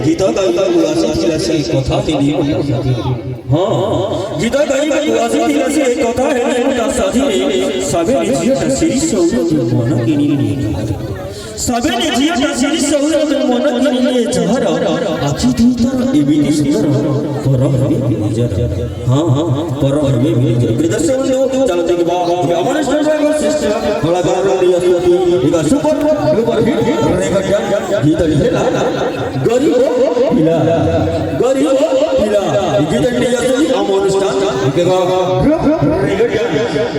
गीत गाइबाकू आसिथिला से कथा हेली मोटा साथी हां गीत गाइबाकू आसिथिला से कथा हेली मोटा साथी सबेरे झियाटा सिरी सौरभ मन किनिले सबेरे झियाटा सिरी सौरभ मन किनिले जहर आखि दुतर एबिति सुंदर पर हवे निजर हां पर हवे निजर प्रदर्शन चलते के बाद अमन स्टेशन श्रेष्ठ कलाकार रियस्ती एका सुपर हिट रेकॉर्ड गीत लिखेला गरीब पिला गीत रियस्ती अमन स्टेशन एका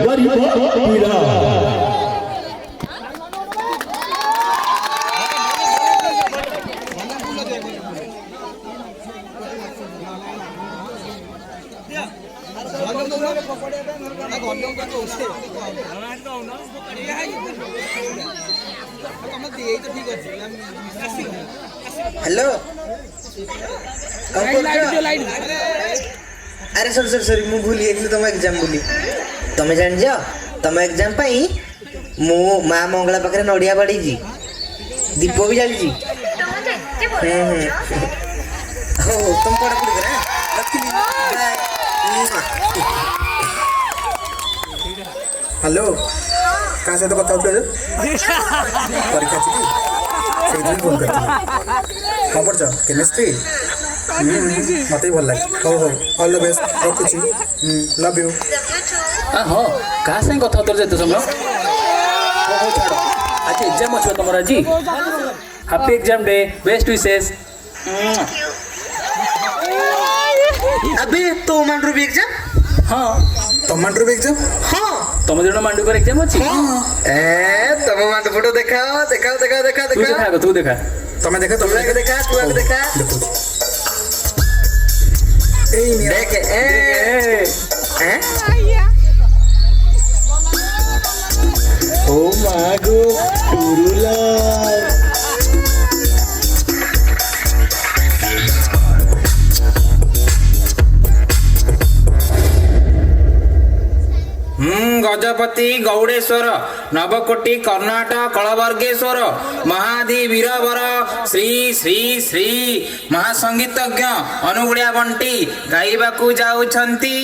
गरीब पिला हेलो अरे सॉरी मु भूली गेली तुम एग्जाम बोली तमे जान जा तुम एग्जाम पाई मु मां मंगला पाखरे नडिया बाड़ी जी दीप भी जाली जी हो तुम पढ़ा पढ़ी करे रखली बाय हेलो कहाँ से तो कथा होते परीक्षा छी से दिन फोन करती कौन पढ़ केमिस्ट्री मत ही भल लगे हो ऑल द बेस्ट रखुची लव यू हाँ कहाँ से कथा होते जेते समय हो छाड़ अच्छा एग्जाम अच्छे तुम आज happy exam day best wishes अबे तो मांडू भी एग्जाम हाँ टमाटर भी एग्जाम हाँ तुम जन मांडू कर एग्जाम अच्छी ए तुम मांडू फोटो दिखाओ तू देखा तुम्हें देखा तुम देखा तू आगे देखा देख ओ मागो कुरुला गजपति गौड़ेश्वर नवकोटि कर्णाटक कलवर्गेश्वर महादी वीरवर श्री श्री श्री महासंगीतज्ञ अनुगुड़िया बंटी गाइबाकू जाउछंती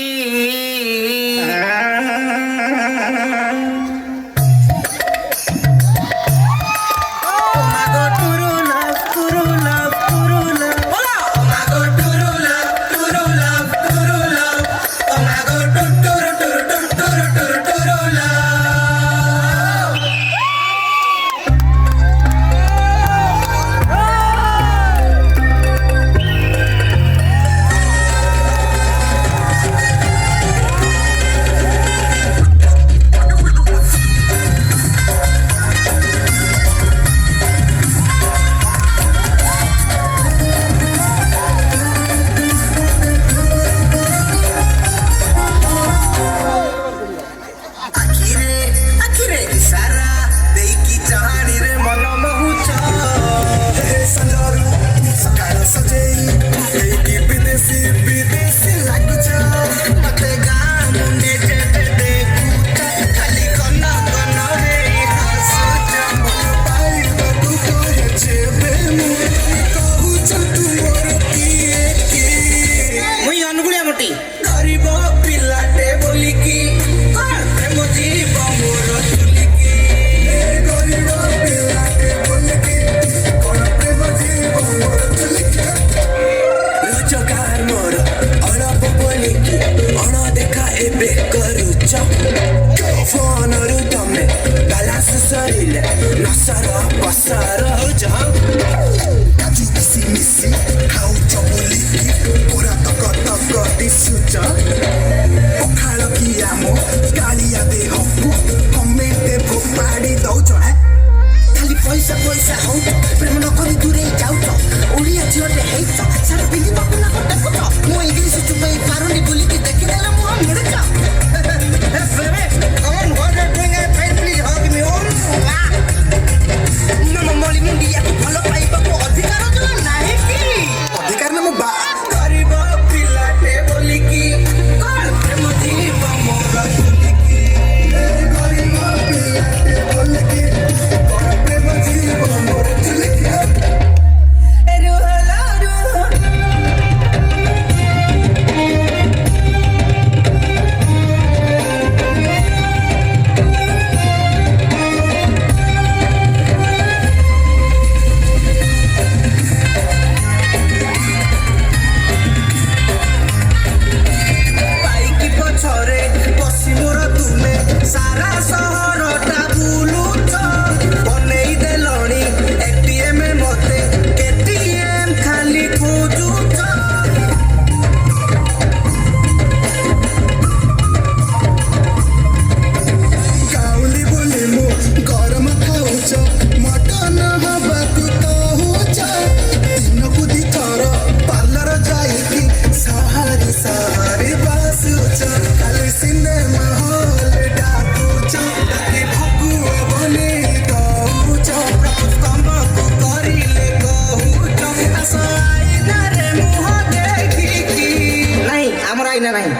ନା ନାହିଁ?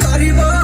କରିବ